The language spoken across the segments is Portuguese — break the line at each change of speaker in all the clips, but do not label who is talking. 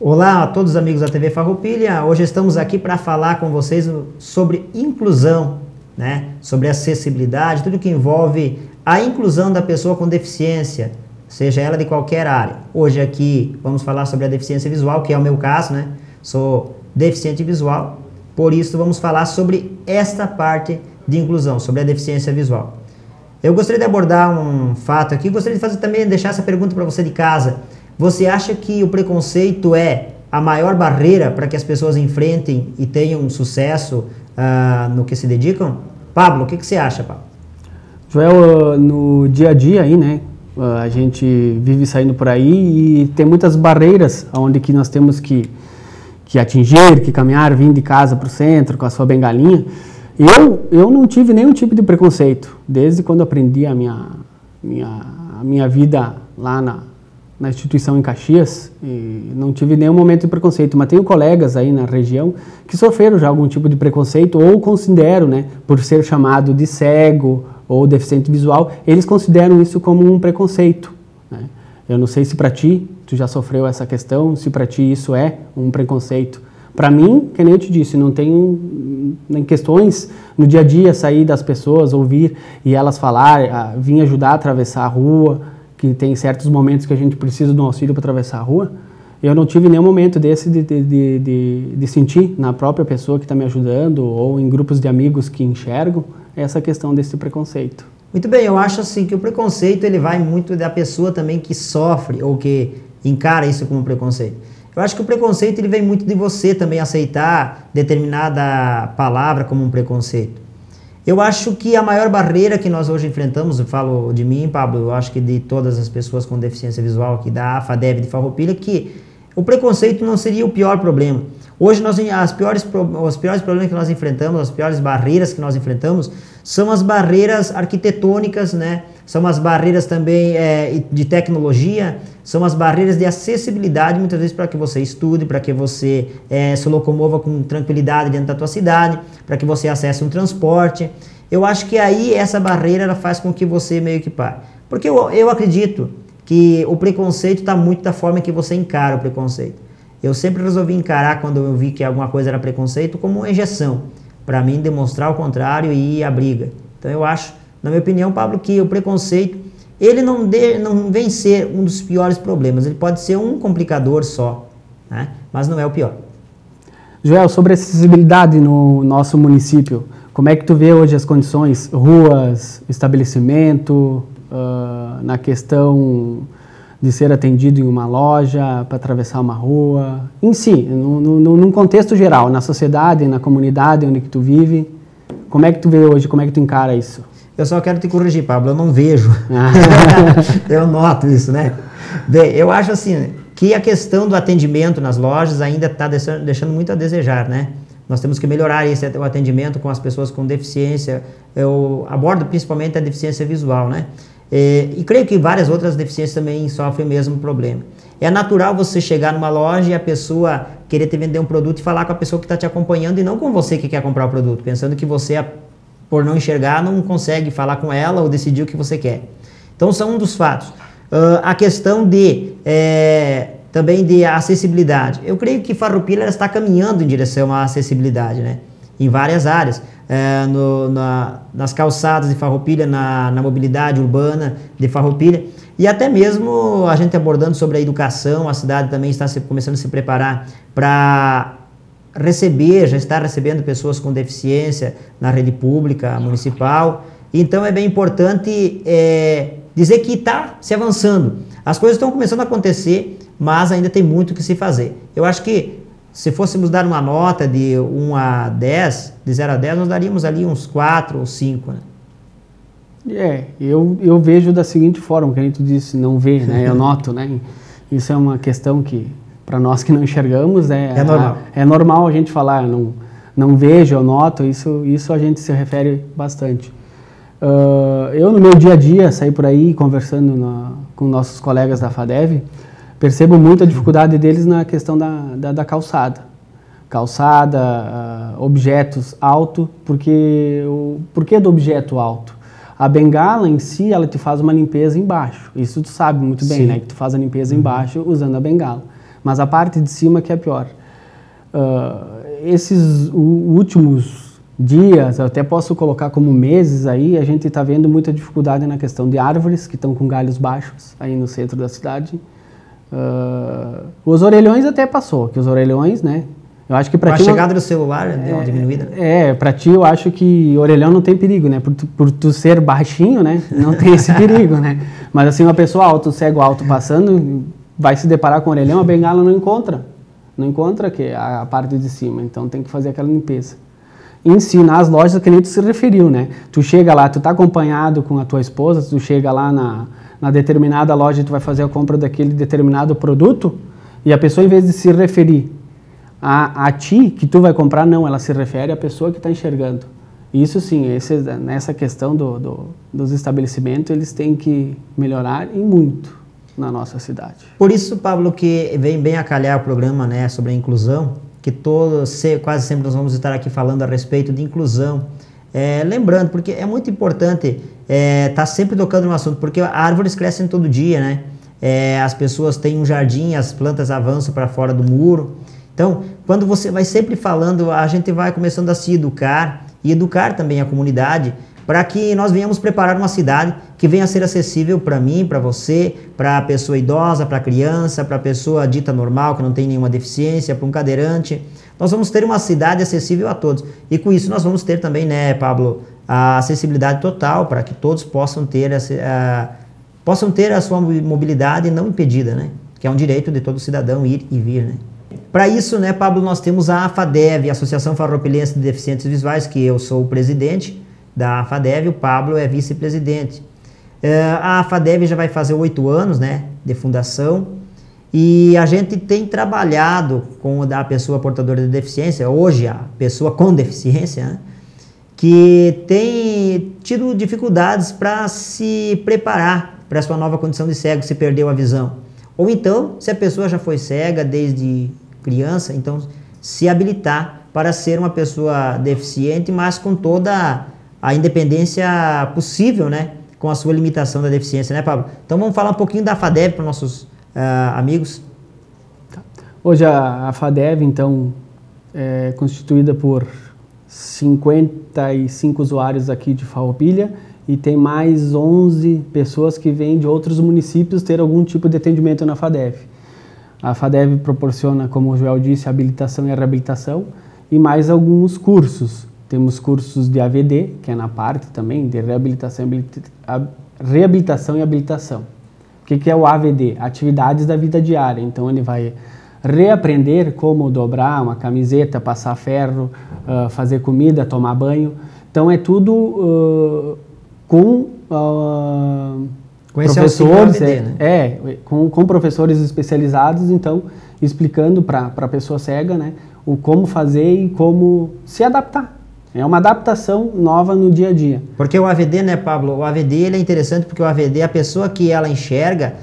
Olá a todos os amigos da TV Farroupilha. Hoje estamos aqui para falar com vocês sobre inclusão, né? Sobre acessibilidade, tudo que envolve a inclusão da pessoa com deficiência, seja ela de qualquer área. Hoje aqui vamos falar sobre a deficiência visual, que é o meu caso, né? Sou deficiente visual, por isso vamos falar sobre esta parte de inclusão, sobre a deficiência visual. Eu gostaria de abordar um fato aqui, gostaria de fazer também, deixar essa pergunta para você de casa. Você acha que o preconceito é a maior barreira para que as pessoas enfrentem e tenham um sucesso no que se dedicam? Pablo, o que você acha, Pablo?
Joel, no dia a dia aí, né, a gente vive saindo por aí e tem muitas barreiras onde que nós temos que atingir, que caminhar, vir de casa para o centro com a sua bengalinha. Eu não tive nenhum tipo de preconceito, desde quando aprendi a minha vida lá na instituição em Caxias, e não tive nenhum momento de preconceito, mas tenho colegas aí na região que sofreram já algum tipo de preconceito ou consideram, né, por ser chamado de cego ou deficiente visual, eles consideram isso como um preconceito, né? Eu não sei se para ti, tu já sofreu essa questão, se para ti isso é um preconceito. Para mim, que nem eu te disse, não tenho nem questões no dia a dia, sair das pessoas, ouvir e elas falar, vir ajudar a atravessar a rua, que tem certos momentos que a gente precisa de um auxílio para atravessar a rua. Eu não tive nenhum momento desse de sentir na própria pessoa que está me ajudando ou em grupos de amigos que enxergam essa questão desse preconceito.
Muito bem, eu acho assim que o preconceito ele vai muito da pessoa também que sofre ou que encara isso como preconceito. Eu acho que o preconceito ele vem muito de você também aceitar determinada palavra como um preconceito. Eu acho que a maior barreira que nós hoje enfrentamos, eu falo de mim, Pablo, eu acho que de todas as pessoas com deficiência visual aqui da FADEV de Farroupilha, que o preconceito não seria o pior problema. Hoje os piores problemas que nós enfrentamos, as piores barreiras que nós enfrentamos, são as barreiras arquitetônicas, né? São as barreiras também de tecnologia, são as barreiras de acessibilidade, muitas vezes para que você estude, para que você se locomova com tranquilidade dentro da tua cidade, para que você acesse um transporte. Eu acho que aí essa barreira ela faz com que você meio que pare. Porque eu acredito que o preconceito está muito da forma que você encara o preconceito. Eu sempre resolvi encarar, quando eu vi que alguma coisa era preconceito, como uma injeção, para mim demonstrar o contrário e ir à briga. Então eu acho, na minha opinião, Pablo, que o preconceito, ele não vem ser um dos piores problemas, ele pode ser um complicador só, né? Mas não é o pior.
Joel, sobre acessibilidade no nosso município, como é que tu vê hoje as condições, ruas, estabelecimento, na questão de ser atendido em uma loja, para atravessar uma rua, em si, num contexto geral, na sociedade, na comunidade onde que tu vive, como é que tu vê hoje, como é que tu encara isso?
Eu só quero te corrigir, Pablo, eu não vejo, eu noto isso, né? Bem, eu acho assim, que a questão do atendimento nas lojas ainda está deixando muito a desejar, né? Nós temos que melhorar o atendimento com as pessoas com deficiência, eu abordo principalmente a deficiência visual, né? E creio que várias outras deficiências também sofrem o mesmo problema. É natural você chegar numa loja e a pessoa querer te vender um produto e falar com a pessoa que está te acompanhando e não com você que quer comprar o produto, pensando que você, por não enxergar, não consegue falar com ela ou decidir o que você quer. Então, são um dos fatos. A questão também de acessibilidade. Eu creio que Farroupilha está caminhando em direção à acessibilidade, né? Em várias áreas. Nas calçadas de Farroupilha, na mobilidade urbana de Farroupilha, e até mesmo a gente abordando sobre a educação, a cidade também está começando a se preparar para já está recebendo pessoas com deficiência na rede pública, municipal. Então é bem importante dizer que está se avançando. As coisas estão começando a acontecer, mas ainda tem muito que se fazer. Eu acho que se fôssemos dar uma nota de 1 a 10, de 0 a 10, nós daríamos ali uns 4 ou 5, né?
Eu vejo da seguinte forma, que a gente disse, não vê, né? Eu noto, né? Isso é uma questão que, para nós que não enxergamos, é normal. É normal a gente falar, não vejo, eu noto, isso a gente se refere bastante. Eu, no meu dia a dia, saí por aí conversando com nossos colegas da FADEV, percebo muito a dificuldade deles na questão da calçada. Objetos alto, porque o porquê do objeto alto? A bengala em si, ela te faz uma limpeza embaixo. Isso tu sabe muito bem, né? Que tu faz a limpeza embaixo usando a bengala. mas a parte de cima que é pior. Esses últimos dias, eu até posso colocar como meses aí, a gente está vendo muita dificuldade na questão de árvores que estão com galhos baixos aí no centro da cidade. Os orelhões até passou, que os orelhões, né? Eu acho que para ti...
A chegada do celular deu uma diminuída.
Para ti eu acho que orelhão não tem perigo, né? Por tu ser baixinho, né? Não tem esse perigo, né? Mas assim, uma pessoa alto, cego alto passando, vai se deparar com orelhão, a bengala não encontra. Não encontra a parte de cima, então tem que fazer aquela limpeza. Em si, nas lojas, que nem tu se referiu, né? Tu chega lá, tu tá acompanhado com a tua esposa, tu chega lá na determinada loja e tu vai fazer a compra daquele determinado produto, e a pessoa, em vez de se referir a ti, que tu vai comprar, não, ela se refere à pessoa que está enxergando. Isso sim, nessa questão dos estabelecimentos, eles têm que melhorar e muito na nossa cidade.
Por isso, Pablo, que vem bem a calhar o programa, né, sobre a inclusão, que quase sempre nós vamos estar aqui falando a respeito de inclusão. Lembrando, porque é muito importante estar sempre tocando no assunto, porque árvores crescem todo dia, né? As pessoas têm um jardim, as plantas avançam para fora do muro. Então, quando você vai sempre falando, a gente vai começando a se educar e educar também a comunidade para que nós venhamos preparar uma cidade que venha a ser acessível para mim, para você, para a pessoa idosa, para a criança, para a pessoa dita normal, que não tem nenhuma deficiência, para um cadeirante. Nós vamos ter uma cidade acessível a todos. E com isso nós vamos ter também, né, Pablo, a acessibilidade total para que todos possam ter a sua mobilidade não impedida, né? Que é um direito de todo cidadão ir e vir, né? Para isso, né, Pablo, nós temos a AFADEV, a Associação Farroupelense de Deficientes Visuais, que eu sou o presidente da AFADEV, o Pablo é vice-presidente. A AFADEV já vai fazer 8 anos, né, de fundação, e a gente tem trabalhado com a pessoa portadora de deficiência, hoje a pessoa com deficiência, né, que tem tido dificuldades para se preparar para a sua nova condição de cego, se perdeu a visão. Ou então, se a pessoa já foi cega desde criança, então se habilitar para ser uma pessoa deficiente, mas com toda a independência possível, né? Com a sua limitação da deficiência, né, Pablo? Então vamos falar um pouquinho da AFADEV para nossos amigos.
Hoje a AFADEV, então, é constituída por 55 usuários aqui de Farroupilha e tem mais 11 pessoas que vêm de outros municípios ter algum tipo de atendimento na AFADEV. A AFADEV proporciona, como o Joel disse, habilitação e reabilitação e mais alguns cursos. Temos cursos de AVD, que é na parte também de reabilitação e habilitação. O que é o AVD? Atividades da vida diária. Então ele vai reaprender como dobrar uma camiseta, passar ferro, fazer comida, tomar banho. Então é tudo com professores, AVD, né? Com professores especializados, então explicando para a pessoa cega, né, o como fazer e como se adaptar. É uma adaptação nova no dia a dia.
Porque o AVD, né, Pablo? O AVD ele é interessante porque o AVD, a pessoa que ela enxerga,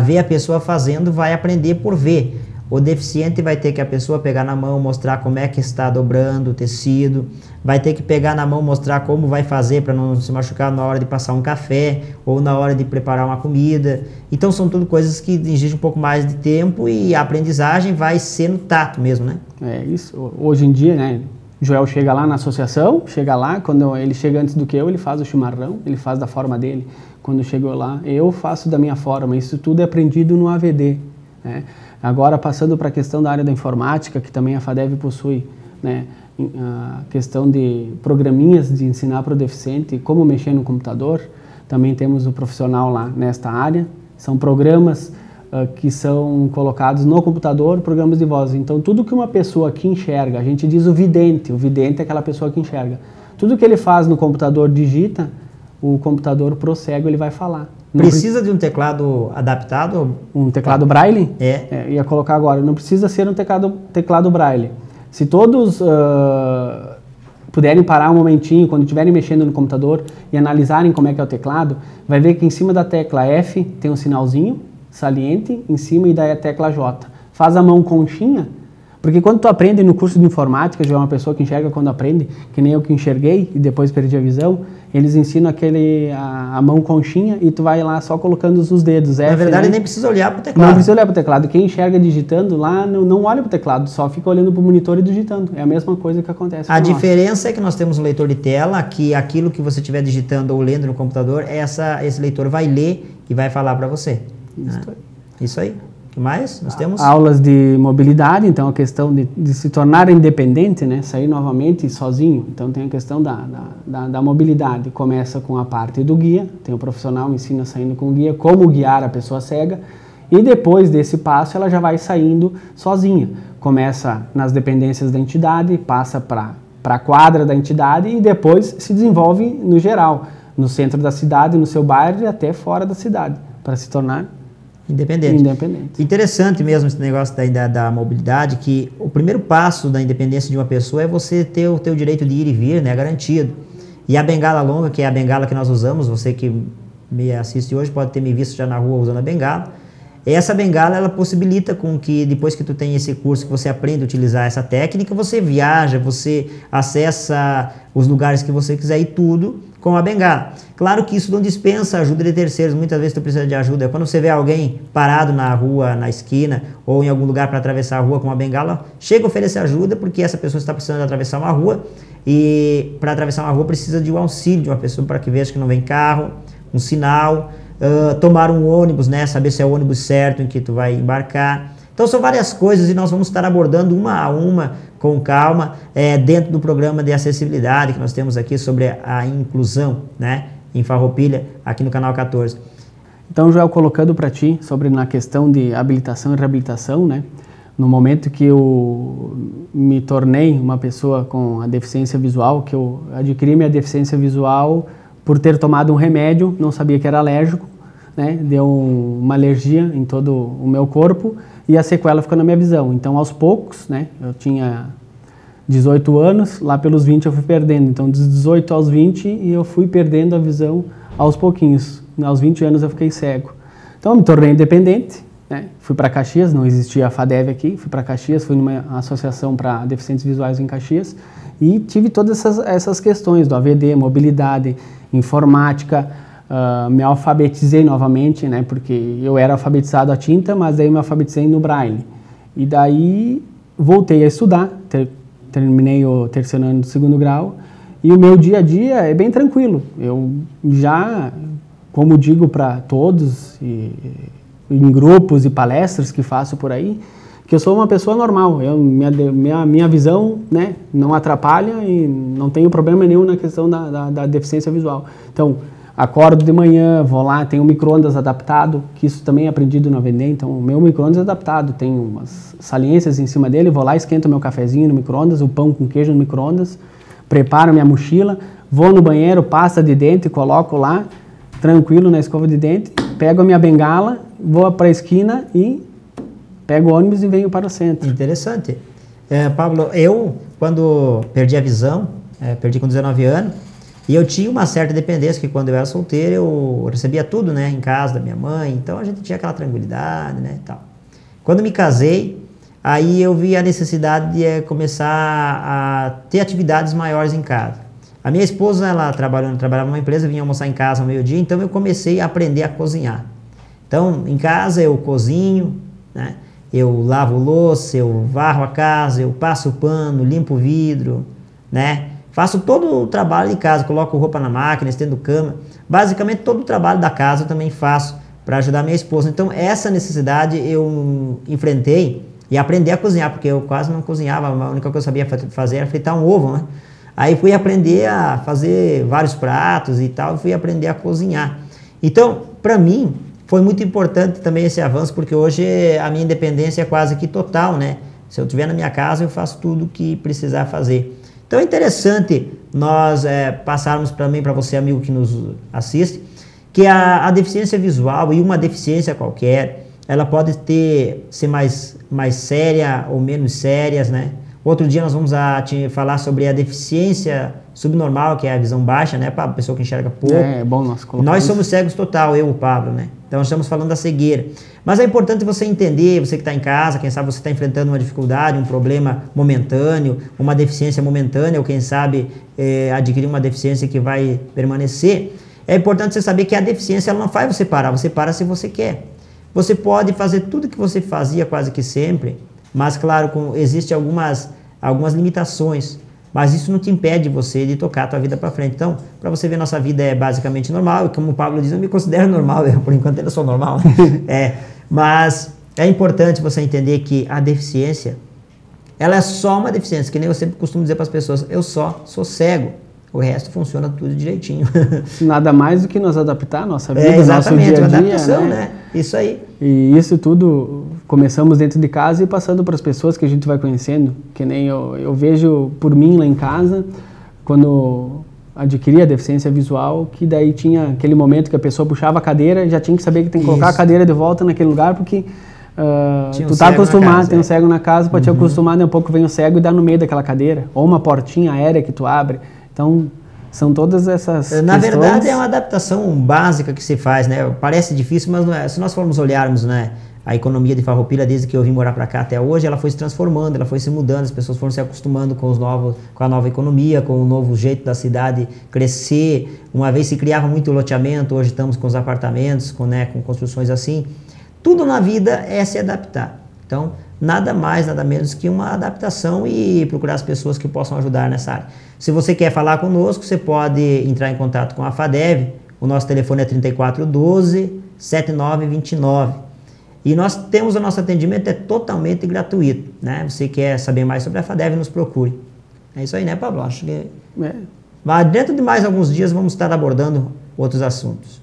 vê a pessoa fazendo, vai aprender por ver. O deficiente vai ter que a pessoa pegar na mão, mostrar como é que está dobrando o tecido, vai ter que pegar na mão, mostrar como vai fazer para não se machucar na hora de passar um café ou na hora de preparar uma comida. Então são tudo coisas que exigem um pouco mais de tempo e a aprendizagem vai ser no tato mesmo, né?
É isso. Hoje em dia, né, Joel chega lá na associação, chega lá, quando ele chega antes do que eu, ele faz o chimarrão, ele faz da forma dele. Quando chegou lá, eu faço da minha forma. Isso tudo é aprendido no AVD, né? Agora, passando para a questão da área da informática, que também a FADEV possui, né, a questão de programinhas de ensinar para o deficiente como mexer no computador, também temos o profissional lá nesta área. São programas que são colocados no computador, programas de voz. Então, tudo que uma pessoa que enxerga, a gente diz o vidente é aquela pessoa que enxerga. Tudo que ele faz no computador, digita, o computador pro cego, ele vai falar.
Precisa de um teclado adaptado?
Um teclado braille?
Ia
colocar agora. Não precisa ser um teclado braille. Se todos puderem parar um momentinho, quando estiverem mexendo no computador e analisarem como é que é o teclado, vai ver que em cima da tecla F tem um sinalzinho saliente, em cima, e daí a tecla J. Faz a mão conchinha, porque quando tu aprende no curso de informática, já é uma pessoa que enxerga quando aprende, que nem eu que enxerguei e depois perdi a visão, eles ensinam a mão conchinha e tu vai lá só colocando os dedos.
Na verdade,
né?
nem precisa olhar para o teclado.
Não precisa olhar para o teclado. Quem enxerga digitando lá não olha para o teclado, só fica olhando para o monitor e digitando. É a mesma coisa que acontece.
A diferença é que nós temos um leitor de tela, que aquilo que você estiver digitando ou lendo no computador, esse leitor vai ler e vai falar para você. Isso aí. O que mais? Nós temos
aulas de mobilidade, então a questão de se tornar independente, né? Sair novamente sozinho. Então tem a questão da mobilidade. Começa com a parte do guia, tem o profissional ensina saindo com o guia, como guiar a pessoa cega, e depois desse passo ela já vai saindo sozinha. Começa nas dependências da entidade, passa para a quadra da entidade e depois se desenvolve no geral, no centro da cidade, no seu bairro e até fora da cidade, para se tornar independente.
Interessante mesmo esse negócio da mobilidade, que o primeiro passo da independência de uma pessoa é você ter o teu direito de ir e vir, né, garantido. E a bengala longa, que é a bengala que nós usamos, você que me assiste hoje pode ter me visto já na rua usando a bengala. Essa bengala, ela possibilita com que depois que tu tem esse curso, que você aprende a utilizar essa técnica, você viaja, você acessa os lugares que você quiser e tudo com a bengala. Claro que isso não dispensa ajuda de terceiros, muitas vezes tu precisa de ajuda. Quando você vê alguém parado na rua, na esquina ou em algum lugar para atravessar a rua com uma bengala, chega a oferecer ajuda porque essa pessoa está precisando atravessar uma rua e para atravessar uma rua precisa de um auxílio de uma pessoa para que veja que não vem carro, um sinal, tomar um ônibus, né, saber se é o ônibus certo em que tu vai embarcar. Então são várias coisas e nós vamos estar abordando uma a uma com calma dentro do programa de acessibilidade que nós temos aqui sobre a inclusão, né, em Farroupilha, aqui no canal 14.
Então, Joel, colocando para ti sobre na questão de habilitação e reabilitação, né, no momento que eu me tornei uma pessoa com a deficiência visual, que eu adquiri minha deficiência visual por ter tomado um remédio, não sabia que era alérgico, né, deu uma alergia em todo o meu corpo e a sequela ficou na minha visão. Então, aos poucos, né, eu tinha 18 anos, lá pelos 20 eu fui perdendo. Então, dos 18 aos 20 eu fui perdendo a visão aos pouquinhos. Aos 20 anos eu fiquei cego. Então, eu me tornei independente, né, fui para Caxias, não existia a FADEV aqui, fui para Caxias, fui numa associação para deficientes visuais em Caxias e tive todas essas questões do AVD, mobilidade, informática. Me alfabetizei novamente, né, porque eu era alfabetizado a tinta, mas daí me alfabetizei no Braille. E daí voltei a estudar, terminei o terceiro ano do segundo grau, e o meu dia a dia é bem tranquilo. Eu já, como digo para todos, em grupos e palestras que faço por aí, que eu sou uma pessoa normal, minha visão, né, não atrapalha e não tenho problema nenhum na questão da deficiência visual. Então, acordo de manhã, vou lá, tenho um micro-ondas adaptado, que isso também é aprendido na AVD, então o meu micro-ondas é adaptado, tem umas saliências em cima dele, vou lá, esquento meu cafezinho no micro-ondas, o pão com queijo no micro-ondas, preparo minha mochila, vou no banheiro, pasta de dente, coloco lá, tranquilo na escova de dente, pego a minha bengala, vou para a esquina e pego o ônibus e venho para o centro.
Interessante. Pablo, eu, quando perdi a visão, perdi com 19 anos, e eu tinha uma certa dependência, que quando eu era solteiro eu recebia tudo, né, em casa da minha mãe, então a gente tinha aquela tranquilidade, né, e tal. Quando me casei, aí eu vi a necessidade de começar a ter atividades maiores em casa. A minha esposa, ela trabalhava numa empresa, vinha almoçar em casa ao meio-dia, então eu comecei a aprender a cozinhar. Então, em casa eu cozinho, né, eu lavo louça, eu varro a casa, eu passo o pano, limpo o vidro, né, faço todo o trabalho de casa, coloco roupa na máquina, estendo cama. Basicamente, todo o trabalho da casa eu também faço para ajudar minha esposa. Então, essa necessidade eu enfrentei e aprendi a cozinhar, porque eu quase não cozinhava. A única coisa que eu sabia fazer era fritar um ovo, né? Aí fui aprender a fazer vários pratos e tal, e fui aprender a cozinhar. Então, para mim, foi muito importante também esse avanço, porque hoje a minha independência é quase que total, né? Se eu estiver na minha casa, eu faço tudo o que precisar fazer. Então é interessante nós passarmos também para você, amigo que nos assiste, que a deficiência visual e uma deficiência qualquer, ela pode ser mais séria ou menos sérias, né? Outro dia nós vamos falar sobre a deficiência subnormal, que é a visão baixa, né, Pablo? Pessoa que enxerga pouco.
É bom nós colocar
Nós
isso.
somos cegos total, eu e o Pablo, né? Então, nós estamos falando da cegueira. Mas é importante você entender, você que está em casa, quem sabe você está enfrentando uma dificuldade, um problema momentâneo, uma deficiência momentânea, ou quem sabe adquirir uma deficiência que vai permanecer. É importante você saber que a deficiência ela não faz você para se você quer. Você pode fazer tudo que você fazia quase que sempre, mas claro, existem algumas limitações, mas isso não te impede você de tocar a tua vida para frente. Então, para você ver, nossa vida é basicamente normal, e como o Pablo diz, eu me considero normal, por enquanto ainda sou normal, né? Mas é importante você entender que a deficiência, ela é só uma deficiência, que nem eu sempre costumo dizer para as pessoas, eu só sou cego. O resto funciona tudo direitinho.
Nada mais do que nos adaptar à nossa vida,
exatamente,
nosso dia a dia,
adaptação,
né?
Isso aí.
E isso tudo começamos dentro de casa e passando para as pessoas que a gente vai conhecendo. Que nem eu vejo por mim lá em casa, quando adquiri a deficiência visual, que daí tinha aquele momento que a pessoa puxava a cadeira e já tinha que saber que tem que colocar a cadeira de volta naquele lugar, porque tu tá acostumado, tem um cego na casa, pode te acostumar, daqui a pouco vem o cego e dá no meio daquela cadeira. Ou uma portinha aérea que tu abre. Então, são todas essas
Na
questões.
verdade, é uma adaptação básica que se faz, né? Parece difícil, mas não é. Se nós formos olharmos, né, a economia de Farroupilha, desde que eu vim morar para cá até hoje, ela foi se transformando, ela foi se mudando, as pessoas foram se acostumando com a nova economia, com o novo jeito da cidade crescer. Uma vez se criava muito loteamento, hoje estamos com os apartamentos, com construções assim. Tudo na vida é se adaptar. Então, nada mais, nada menos que uma adaptação e procurar as pessoas que possam ajudar nessa área. Se você quer falar conosco, você pode entrar em contato com a FADEV. O nosso telefone é 3412-7929. E nós temos o nosso atendimento, é totalmente gratuito, né? Você quer saber mais sobre a FADEV, nos procure. É isso aí, né, Pablo? Acho que... Mas dentro de mais alguns dias vamos estar abordando outros assuntos.